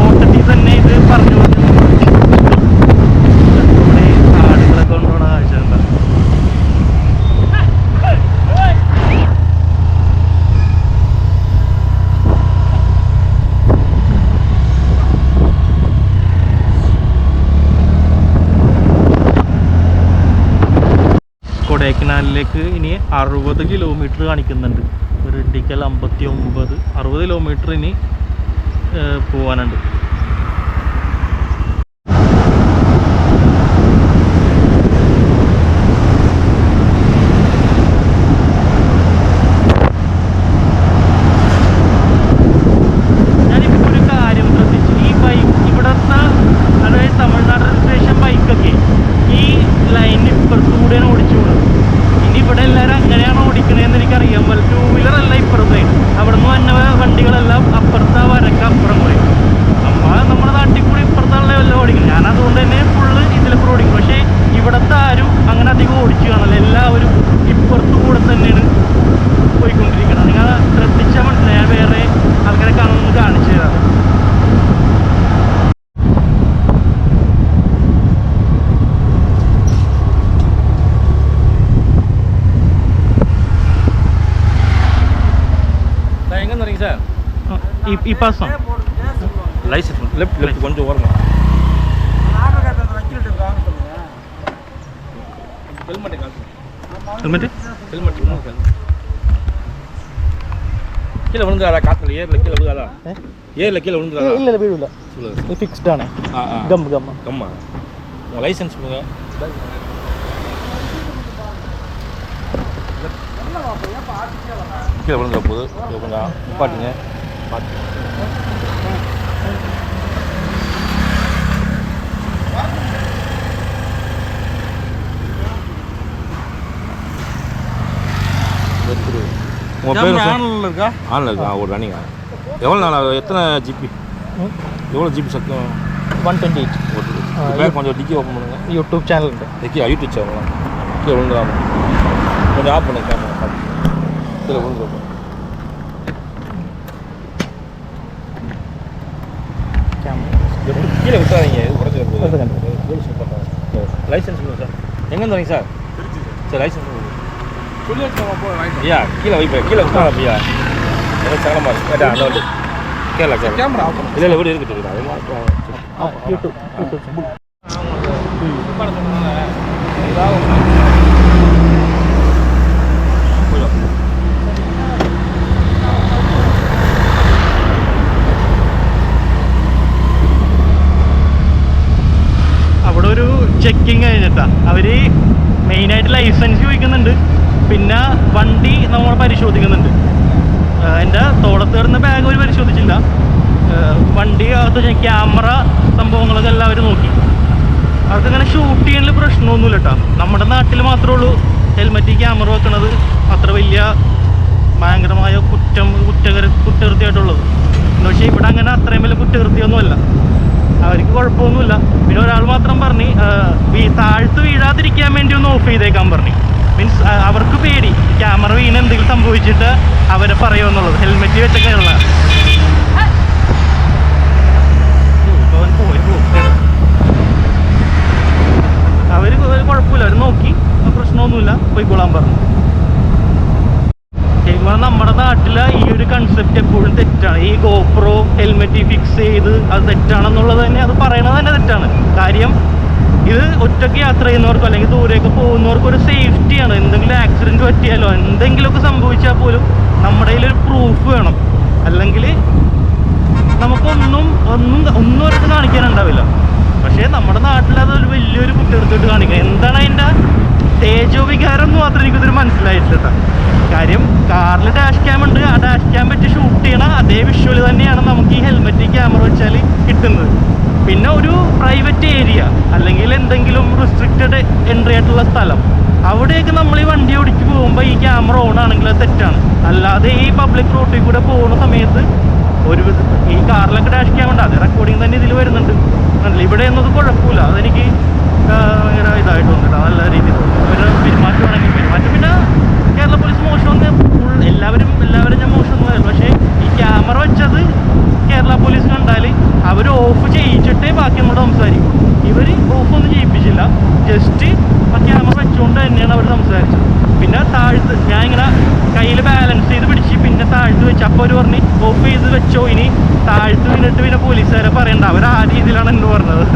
ഓട്ടത്തിൽ തന്നെ ഇത് പറഞ്ഞു ആടുകളൊക്കെ കൊണ്ടുപോകണ കാഴ്ച എന്താ. കൊടൈക്കനാലിലേക്ക് ഇനി 60 കിലോമീറ്റർ കാണിക്കുന്നുണ്ട്. ഒരു ഇണ്ടിക്കൽ 59, 60 കിലോമീറ്റർ ഇനി പോകാനുണ്ട്. ഞാനിപ്പോൾ ഒരു കാര്യം ശ്രദ്ധിച്ചു. ഈ ബൈക്ക് ഇവിടുത്തെ, അതായത് തമിഴ്നാട് രജിസ്ട്രേഷൻ ബൈക്കൊക്കെ ഈ ലൈനിൽ ഇപ്പുറത്തുകൂടെയാണ് ഓടിച്ചു പോകുന്നത്. ഇനി ഇവിടെ എല്ലാവരും അങ്ങനെയാണ് ഓടിക്കണതെന്ന് എനിക്കറിയാൻ പോലെ. 2 വീലർ അല്ല ഇപ്പുറത്തെ, അവിടെ നിന്ന് വന്ന വണ്ടികളെല്ലാം അപ്പുറത്തെ വരക്ക് അപ്പുറം കൂടി. നമ്മുടെ നാട്ടിൽ കൂടി ഇപ്പുറത്തുള്ള എല്ലാം ഓടിക്കും. ഞാൻ അതുകൊണ്ട് തന്നെ ഫുള്ള് ഇതിലൊക്കെ ഓടിക്കും. പക്ഷേ ഇവിടുത്തെ ആരും അങ്ങനെ അധികം ഓടിച്ചു കാണല്ല. എല്ലാവരും ഇപ്പുറത്ത് കൂടെ തന്നെയാണ് പോയിക്കൊണ്ടിരിക്കുന്നത്. നിങ്ങൾ ശ്രദ്ധിച്ചാൽ മനസ്സിലായി. ഞാൻ വേറെ ആൾക്കാരെ കാണുമെന്ന് കാണിച്ചു തരാം. ഈ പാസം லைசன்ஸ் லெஃப்ட் கொஞ்சம் வரணும். ஹெல்மெட் கீழே விழுந்துடாதா? காத்துல ஏரில் கீழே விழுகாதா? ஏரில் கீழே விழுந்துடாதா? இல்லை வீடு இல்லை, ஃபிக்ஸ்ட் ஆனே. கம்மா உங்கள் லைசன்ஸ் கொடுங்க. கீழே விழுந்துட போகுது. கொஞ்சம் நிப்பாட்டுங்க. உங்கள் பேர் ஆன்லைனில் இருக்கா? ஆன்லைனில் இருக்கா? ஒரு ரன்னிங்கா? எவ்வளோ நாள் ஆகும்? எத்தனை ஜிபி? எவ்வளோ ஜிபி சத்தம்? 128. பேர் கொஞ்சம் டிக்கி ஓப்பன் பண்ணுங்கள். யூடியூப் சேனல் ഉണ്ട്. யூடியூப் சேனல் கீழே விழுந்துடாம கொஞ்சம் ஆஃப் பண்ணி கேமரா பார்த்து கீழே விழுந்துடும். கீழே விட்டுறாதீங்க. இது உடஞ்சி லைசன்ஸ் கொடுங்க சார். எங்கேருந்து வரீங்க சார்? சார் லைசன்ஸ் சொல்லி ஐயா கீழே வைப்பேன். கீழே விட்டா ஐயா எனக்கு சங்கடமாக இருக்கு. கேட்டா அந்த வந்து கேரளா கேமரா இல்லை வீடு இருக்குது. யூடியூப் അവിടെ ഒരു ചെക്കിങ് കഴിഞ്ഞിട്ടാ അവർ മെയിനായിട്ട് ലൈസൻസ് ചോദിക്കുന്നുണ്ട്, പിന്നെ വണ്ടി നമ്മൾ പരിശോധിക്കുന്നുണ്ട്. എൻ്റെ തോളത്ത് കിടന്ന ബാഗ് അവർ പരിശോധിച്ചില്ല, വണ്ടി അകത്ത് ക്യാമറ സംഭവങ്ങളൊക്കെ എല്ലാവരും നോക്കി. അതൊക്കെ ഷൂട്ട് ചെയ്യാനുള്ള പ്രശ്നമൊന്നുമില്ല കേട്ടോ. നമ്മുടെ നാട്ടിൽ മാത്രമേ ഉള്ളൂ ഹെൽമെറ്റ് ക്യാമറ വെക്കണത് അത്ര വലിയ ഭയങ്കരമായ കുറ്റകൃത്യമായിട്ടുള്ളത്. എന്ന് വെച്ചാൽ ഇവിടെ അങ്ങനെ അത്രയും വലിയ കുറ്റകൃത്യമൊന്നുമല്ല, അവർക്ക് കുഴപ്പമൊന്നുമില്ല. പിന്നെ ഒരാൾ മാത്രം പറഞ്ഞ് താഴ്ത്ത് വീഴാതിരിക്കാൻ വേണ്ടി ഒന്ന് ഓഫ് ചെയ്തേക്കാൻ പറഞ്ഞു. മീൻസ് അവർക്ക് പേടി ക്യാമറ വീണ് എന്തെങ്കിലും സംഭവിച്ചിട്ട് അവരെ പറയുമെന്നുള്ളത്. ഹെൽമെറ്റ് വെച്ചൊക്കെ ഉള്ള അവർ കുഴപ്പമില്ല, അവർ നോക്കി പ്രശ്നമൊന്നുമില്ല, പോയിക്കോളാൻ പറഞ്ഞു. ശരിക്കും നമ്മുടെ നാട്ടിലെ ഈ ഒരു കൺസെപ്റ്റ് എപ്പോഴും തെറ്റാണ്. ഈ ഗോപ്രോ ഹെൽമെറ്റ് ഫിക്സ് ചെയ്ത് അത് തെറ്റാണെന്നുള്ളത് തന്നെ, അത് പറയണത് തന്നെ തെറ്റാണ്. കാര്യം ഇത് ഒറ്റയ്ക്ക് യാത്ര ചെയ്യുന്നവർക്കോ അല്ലെങ്കിൽ ദൂരെയൊക്കെ പോകുന്നവർക്കും ഒരു സേഫ്റ്റിയാണ്. എന്തെങ്കിലും ആക്സിഡൻറ്റ് പറ്റിയാലോ എന്തെങ്കിലുമൊക്കെ സംഭവിച്ചാൽ പോലും നമ്മുടെ കയ്യിലൊരു പ്രൂഫ് വേണം, അല്ലെങ്കിൽ നമുക്കൊന്നും ഒരിടത്ത് കാണിക്കാനുണ്ടാവില്ല. പക്ഷേ നമ്മുടെ നാട്ടിൽ അതൊരു വലിയൊരു കുറ്റകൃത്യമായിട്ട് കാണിക്കുക. എന്താണ് അതിൻ്റെ തേജോവികാരം എന്ന് മാത്രം എനിക്കിതൊരു മനസ്സിലായിട്ടില്ല. കാര്യം കാറിൽ ഡാഷ് ക്യാം ഉണ്ട്, ആ ഡാഷ് ക്യാം വെച്ച് ഷൂട്ട് ചെയ്യണ അതേ വിഷ്വൽ തന്നെയാണ് നമുക്ക് ഈ ഹെൽമെറ്റ് ക്യാമറ വെച്ചാൽ കിട്ടുന്നത്. പിന്നെ ഒരു പ്രൈവറ്റ് ഏരിയ അല്ലെങ്കിൽ എന്തെങ്കിലും റെസ്ട്രിക്റ്റഡ് എൻട്രി ആയിട്ടുള്ള സ്ഥലം, അവിടെയൊക്കെ നമ്മൾ ഈ വണ്ടി ഓടിച്ച് പോകുമ്പോൾ ഈ ക്യാമറ ഓൺ ആണെങ്കിൽ അത് തെറ്റാണ്. അല്ലാതെ ഈ പബ്ലിക് റോഡിൽ കൂടെ പോകുന്ന സമയത്ത് ഈ കാറിലൊക്കെ ഡാഷ് ക്യാം ഉണ്ട്, അത് റെക്കോർഡിങ് തന്നെ ഇതിൽ വരുന്നുണ്ട്. ഇവിടെ ഒന്നും അത് കുഴപ്പമില്ല. അതെനിക്ക് ഭയങ്കര ഇതായിട്ട് തോന്നിട്ടാ, നല്ല രീതിയിൽ അവരുടെ പെരുമാറ്റമാണെങ്കിൽ പെരുമാറ്റം. പിന്നെ കേരള പോലീസ് മോശമൊന്നും എല്ലാവരും ഞാൻ മോശമൊന്നും ആയിരുന്നു. പക്ഷേ ഈ ക്യാമറ വെച്ചത് കേരള പോലീസ് കണ്ടാൽ അവർ ഓഫ് ചെയ്യിച്ചിട്ടേ ബാക്കി നമ്മളോട് സംസാരിക്കും. ഇവർ ഓഫൊന്നും ചെയ്യിപ്പിച്ചില്ല, ജസ്റ്റ് ആ ക്യാമറ വെച്ചുകൊണ്ട് തന്നെയാണ് അവർ സംസാരിച്ചത്. പിന്നെ താഴ്ത്ത് ഞാൻ ഇങ്ങനെ കയ്യിൽ ബാലൻസ് ചെയ്ത് പിടിച്ച് പിന്നെ താഴ്ത്ത് വെച്ച്. അപ്പോൾ അവർ പറഞ്ഞ് ഓഫ് ചെയ്ത് വെച്ചോ, ഇനി താഴ്ത്ത് വീണിട്ട് പിന്നെ പോലീസുകാരെ പറയണ്ട. അവർ ആ രീതിയിലാണ് എന്നോട് പറഞ്ഞത്.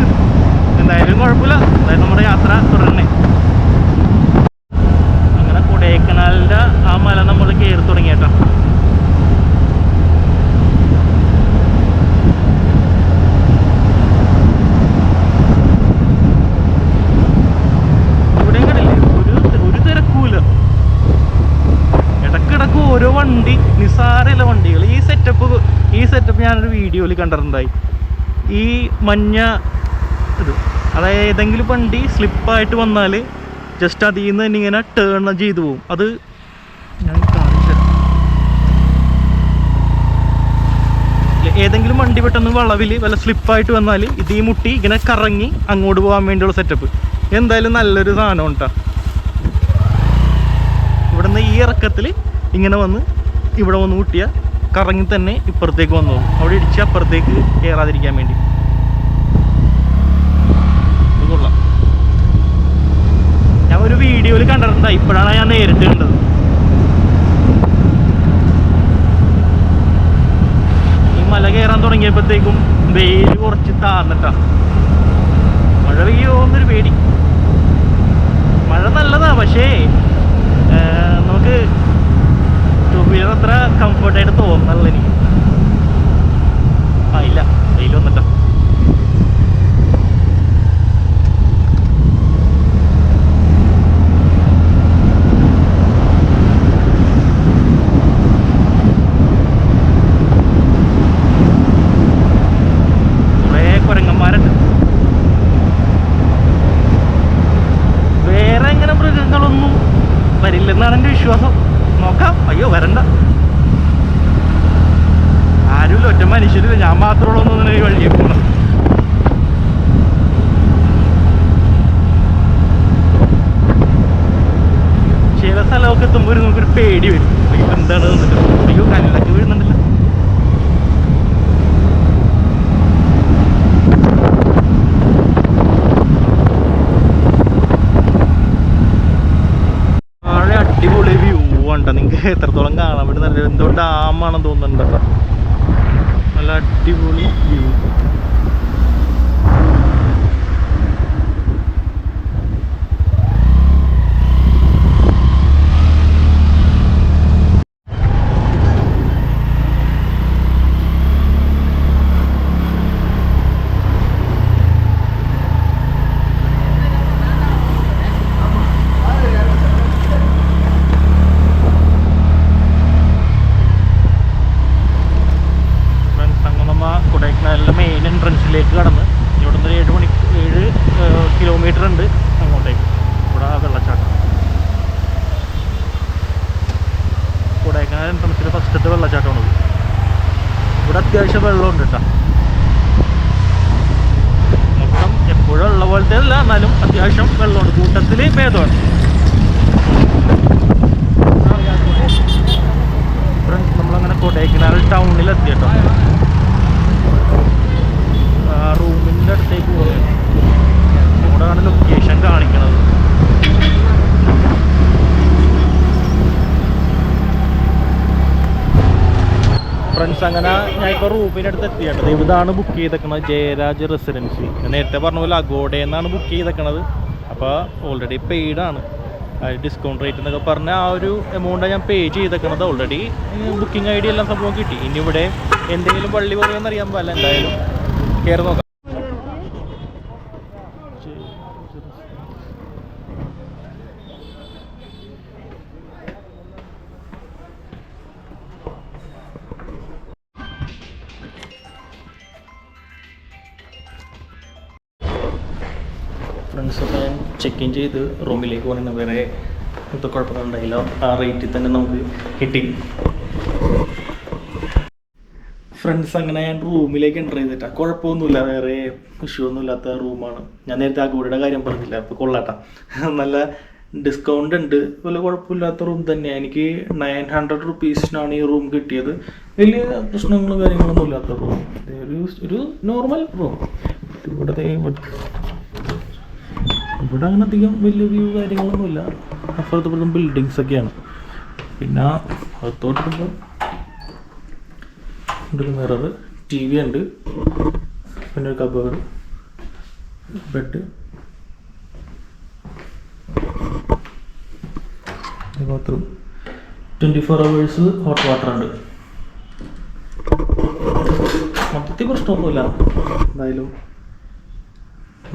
എന്തായാലും കുഴപ്പമില്ല, എന്തായാലും നമ്മുടെ യാത്ര തുടരണേ. അങ്ങനെ കൊടൈക്കനാലിൻ്റെ ആ മല നമ്മൾ കയറി തുടങ്ങിയേട്ടാ. ഇവിടെയും കണ്ടില്ലേ ഒരു തിരക്കൂല, ഇടക്കിടക്ക് ഓരോ വണ്ടി, നിസാരമുള്ള വണ്ടികൾ. ഈ സെറ്റപ്പ് ഞാനൊരു വീഡിയോയിൽ കണ്ടിട്ടുണ്ടായി. ഈ മഞ്ഞ ഇത്, അതായത് ഏതെങ്കിലും വണ്ടി സ്ലിപ്പായിട്ട് വന്നാൽ ജസ്റ്റ് അതിൽ നിന്ന് തന്നെ ഇങ്ങനെ ടേൺ ചെയ്തു പോകും. അത് ഞാൻ കാണിച്ചു തരാം. ഏതെങ്കിലും വണ്ടി പെട്ടെന്ന് വളവിൽ വല്ല സ്ലിപ്പായിട്ട് വന്നാൽ ഇത് ഈ മുട്ടി ഇങ്ങനെ കറങ്ങി അങ്ങോട്ട് പോകാൻ വേണ്ടിയുള്ള സെറ്റപ്പ്. എന്തായാലും നല്ലൊരു സാധനം കേട്ടോ. ഇവിടെ നിന്ന് ഈ ഇറക്കത്തിൽ ഇങ്ങനെ വന്ന് ഇവിടെ വന്ന് മുട്ടിയാൽ കറങ്ങി തന്നെ ഇപ്പുറത്തേക്ക് വന്നു പോകും. അവിടെ ഇടിച്ച് അപ്പുറത്തേക്ക് കയറാതിരിക്കാൻ വേണ്ടി. കൊള്ളാം. ഞാൻ ഒരു വീഡിയോയിൽ കണ്ടിട്ടുണ്ടായി, ഇപ്പോഴാണ് ഞാൻ നേരിട്ട് കണ്ടത്. ഈ മല കയറാൻ തുടങ്ങിയപ്പോഴത്തേക്കും വെയിൽ കുറച്ച് താന്നിട്ടാ. മഴ പെയ്യോന്നൊരു പേടി. മഴ നല്ലതാ, പക്ഷേ നമുക്ക് ടൂ വീലർ അത്ര കംഫർട്ടായിട്ട് തോന്നല്ല എനിക്ക്. ഇല്ല, വെയിൽ വന്നിട്ടാ. കുരങ്ങന്മാരുണ്ട്. വേറെ എങ്ങനെ മൃഗങ്ങളൊന്നും വരില്ലെന്നാണ് എൻ്റെ വിശ്വാസം. നോക്കാം. അയ്യോ വരണ്ട, ആരുമില്ല, ഒറ്റ മനുഷ്യരില്ല, ഞാൻ മാത്രമുള്ള ഒന്നും ഈ വഴിയെ പോകണം. ചില സ്ഥലമൊക്കെ എത്തുമ്പോൾ നമുക്കൊരു പേടി വരും. അയ്യോ എന്താണ് വന്നിട്ട്, അയ്യോ കല്ലൊക്കെ വീഴുന്നുണ്ടല്ലോ. അടിപൊളി വ്യൂ ഉണ്ട്. നിങ്ങൾക്ക് എത്രത്തോളം കാണാൻ പറ്റുന്ന എന്തോ ഡാമാണെന്ന് തോന്നുന്നുണ്ട്. നല്ല അടിപൊളി വ്യൂ. കിലോമീറ്റർ ഉണ്ട് അങ്ങോട്ടേക്ക്. ഇവിടെ വെള്ളച്ചാട്ടം കൊടൈക്കനാൽ എൻട്രൻസിൽ ഫസ്റ്റത്തെ വെള്ളച്ചാട്ടമാണത്. ഇവിടെ അത്യാവശ്യം വെള്ളമുണ്ട് കേട്ടോ. മൊത്തം എപ്പോഴും ഉള്ള പോലത്തെ അല്ല, എന്നാലും അത്യാവശ്യം വെള്ളമുണ്ട്. കൂട്ടത്തിൽ ഭേദമാണ്. നമ്മളങ്ങനെ കൊടൈക്കനാൽ ടൗണിലെത്തി കേട്ടോ. റൂമിൻ്റെ അടുത്തേക്ക് പോകുന്നത് ഇവിടെയാണ് ലൊക്കേഷൻ കാണിക്കണത്. ഫ്രണ്ട്സ്, അങ്ങനെ ഞാൻ ഇപ്പോൾ റൂമിൻ്റെ അടുത്ത് എത്തിയിട്ടത്. ഇതാണ് ബുക്ക് ചെയ്തേക്കണത്, ജയരാജ് റെസിഡൻസി. നേരത്തെ പറഞ്ഞ പോലെ അഗോഡയെന്നാണ് ബുക്ക് ചെയ്തേക്കണത്. അപ്പോൾ ഓൾറെഡി പെയ്ഡാണ്. ഡിസ്കൗണ്ട് റേറ്റ് എന്നൊക്കെ പറഞ്ഞ ആ ഒരു എമൗണ്ടാണ് ഞാൻ പേ ചെയ്തേക്കണത്. ഓൾറെഡി ബുക്കിംഗ് ഐ ഡി എല്ലാം സംഭവം കിട്ടി. ഇനി ഇവിടെ എന്തെങ്കിലും വള്ളി പറയുമെന്ന് അറിയാൻ പാടില്ല. എന്തായാലും കയറി നോക്കാം. ഫ്രണ്ട്സൊക്കെ ഞാൻ ചെക്ക് ഇൻ ചെയ്ത് റൂമിലേക്ക് പോകുന്ന വേറെ ഇപ്പോഴത്തെ കുഴപ്പമൊന്നും ഉണ്ടായില്ല. ആ റേറ്റിൽ തന്നെ നമുക്ക് കിട്ടി. ഫ്രണ്ട്സ്, അങ്ങനെ ഞാൻ റൂമിലേക്ക് എൻ്റർ ചെയ്തിട്ടാണ്. കുഴപ്പമൊന്നുമില്ല, വേറെ ഇഷ്യൂ ഒന്നും ഇല്ലാത്ത റൂമാണ്. ഞാൻ നേരത്തെ അഗോഡയുടെ കാര്യം പറഞ്ഞില്ല, അപ്പോൾ കൊള്ളാട്ടാ. നല്ല ഡിസ്കൗണ്ട് ഉണ്ട്. വലിയ കുഴപ്പമില്ലാത്ത റൂം തന്നെയാണ്. എനിക്ക് 900 റുപ്പീസിനാണ് ഈ റൂം കിട്ടിയത്. വലിയ പ്രശ്നങ്ങളും കാര്യങ്ങളൊന്നും ഇല്ലാത്ത റൂം. ഒരു നോർമൽ റൂം. ഇവിടെ അങ്ങനെ അധികം വലിയ വ്യൂ കാര്യങ്ങളൊന്നുമില്ല. അപ്പുറത്തും ബിൽഡിങ്സ് ഒക്കെയാണ്. പിന്നെ അകത്തോട്ടുമ്പോൾ ഒരു മിറർ, ടി വി ഉണ്ട്, പിന്നെ ഒരു cupboard, bed, bathroom, 24 hours hot water ഉണ്ട്. മൊത്തത്തിൽ പ്രശ്നമൊന്നുമില്ല. എന്തായാലും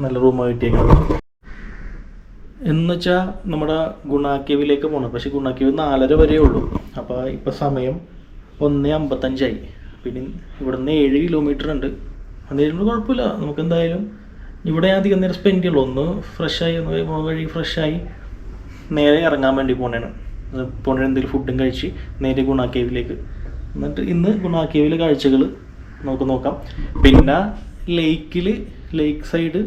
നല്ല റൂമാണ് കിട്ടിയേക്കുന്നത്. എന്നുവെച്ചാൽ നമ്മുടെ ഗുണാക്കേവിലേക്ക് പോകണം. പക്ഷേ ഗുണാക്കേവ് 4:30 വരെ ഉള്ളൂ. അപ്പോൾ ഇപ്പോൾ സമയം 1:55. പിന്നെ ഇവിടുന്ന് 7 കിലോമീറ്റർ ഉണ്ട്. അന്നേരം കുഴപ്പമില്ല. നമുക്ക് എന്തായാലും ഇവിടെ അധികം നേരം സ്പെൻഡ് ചെയ്യുള്ളൂ. ഒന്ന് ഫ്രഷായി, ഒന്ന് വഴി ഫ്രഷായി നേരെ ഇറങ്ങാൻ വേണ്ടി പോകണേണ്. എന്തെങ്കിലും ഫുഡും കഴിച്ച് നേരെ ഗുണാക്കേവിലേക്ക്. എന്നിട്ട് ഇന്ന് ഗുണാക്കേവിലെ കാഴ്ചകൾ നമുക്ക് നോക്കാം. പിന്നെ ലേക്ക് സൈഡ്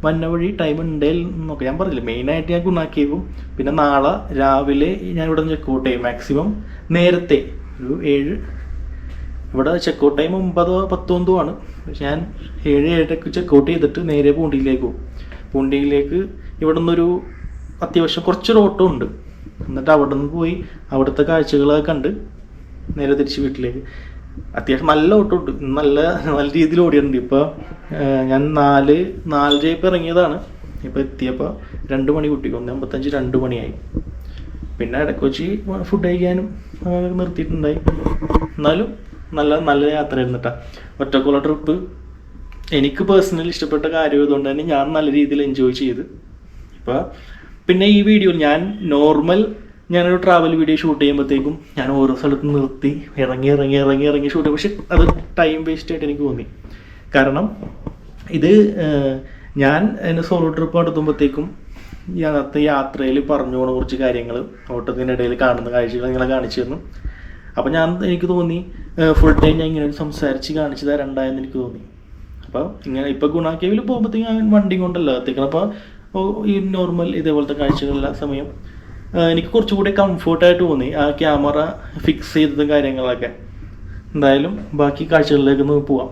വന്ന വഴി ടൈം ഉണ്ടേൽ നോക്കാം. ഞാൻ പറഞ്ഞില്ല, മെയിനായിട്ട് ഞാൻ ഗുണാക്കേവും. പിന്നെ നാളെ രാവിലെ ഞാൻ ഇവിടെ നിന്ന് ചെക്കൗട്ട് ചെയ്യും. മാക്സിമം നേരത്തെ ഒരു 7. ഇവിടെ ചെക്കൗട്ട് ടൈം 9-10 ആണ്. പക്ഷെ ഞാൻ 7-7:30 ചെക്കൗട്ട് ചെയ്തിട്ട് നേരെ പൂണ്ടിയിലേക്ക് പോകും. പൂണ്ടിയിലേക്ക് ഇവിടെ നിന്നൊരു അത്യാവശ്യം കുറച്ചൊരു ഓട്ടോ ഉണ്ട്. എന്നിട്ട് അവിടെ നിന്ന് പോയി അവിടുത്തെ കാഴ്ചകളൊക്കെ കണ്ട് നേരെ തിരിച്ച് വീട്ടിലേക്ക്. അത്യാവശ്യം നല്ല ഓട്ടോ ഉണ്ട്. നല്ല രീതിയിൽ ഓടിയിട്ടുണ്ട്. ഇപ്പോൾ ഞാൻ 4:30 ഇപ്പോൾ ഇറങ്ങിയതാണ്. ഇപ്പോൾ എത്തിയപ്പോൾ 2 മണി കുട്ടി. 1:55 2 മണിയായി. പിന്നെ ഇടയ്ക്ക് വെച്ച് ഫുഡ് കഴിക്കാനും നിർത്തിയിട്ടുണ്ടായി. എന്നാലും നല്ല യാത്രയായിരുന്നു കേട്ടോ. ഒറ്റക്കുള്ള ട്രിപ്പ് എനിക്ക് പേഴ്സണലി ഇഷ്ടപ്പെട്ട കാര്യം ആയതുകൊണ്ട് തന്നെ ഞാൻ നല്ല രീതിയിൽ എൻജോയ് ചെയ്ത്. ഇപ്പോൾ പിന്നെ ഈ വീഡിയോയിൽ ഞാനൊരു ട്രാവൽ വീഡിയോ ഷൂട്ട് ചെയ്യുമ്പോഴത്തേക്കും ഞാൻ ഓരോ സ്ഥലത്തും നിർത്തി ഇറങ്ങി ഷൂട്ട് ചെയ്യും. പക്ഷെ അത് ടൈം വേസ്റ്റ് ആയിട്ട് എനിക്ക് തോന്നി. കാരണം ഇത് ഞാൻ എൻ്റെ സോളോ ട്രിപ്പ് നടത്തുമ്പോഴത്തേക്കും അന്നത്തെ യാത്രയിൽ പറഞ്ഞു പോണ കുറച്ച് കാര്യങ്ങൾ ഓട്ടത്തിനിടയിൽ കാണുന്ന കാഴ്ചകൾ നിങ്ങളെ കാണിച്ചു തന്നു. അപ്പോൾ എനിക്ക് തോന്നി ഫുൾ ടൈം ഞാൻ ഇങ്ങനെ സംസാരിച്ച് കാണിച്ചു തരണ്ടായെന്ന് എനിക്ക് തോന്നി. അപ്പോൾ ഇപ്പോൾ ഗുണാക്കേവിൽ പോകുമ്പോഴത്തേക്കും ഞാൻ വണ്ടി കൊണ്ടല്ല എത്തിക്കണം. അപ്പോൾ ഈ നോർമൽ ഇതേപോലത്തെ കാഴ്ചകളെല്ലാം സമയം എനിക്ക് കുറച്ചുകൂടി കംഫർട്ടായിട്ട് തോന്നി. ആ ക്യാമറ ഫിക്സ് ചെയ്തതും കാര്യങ്ങളൊക്കെ. എന്തായാലും ബാക്കി കാഴ്ചകളിലേക്ക് പോവാം.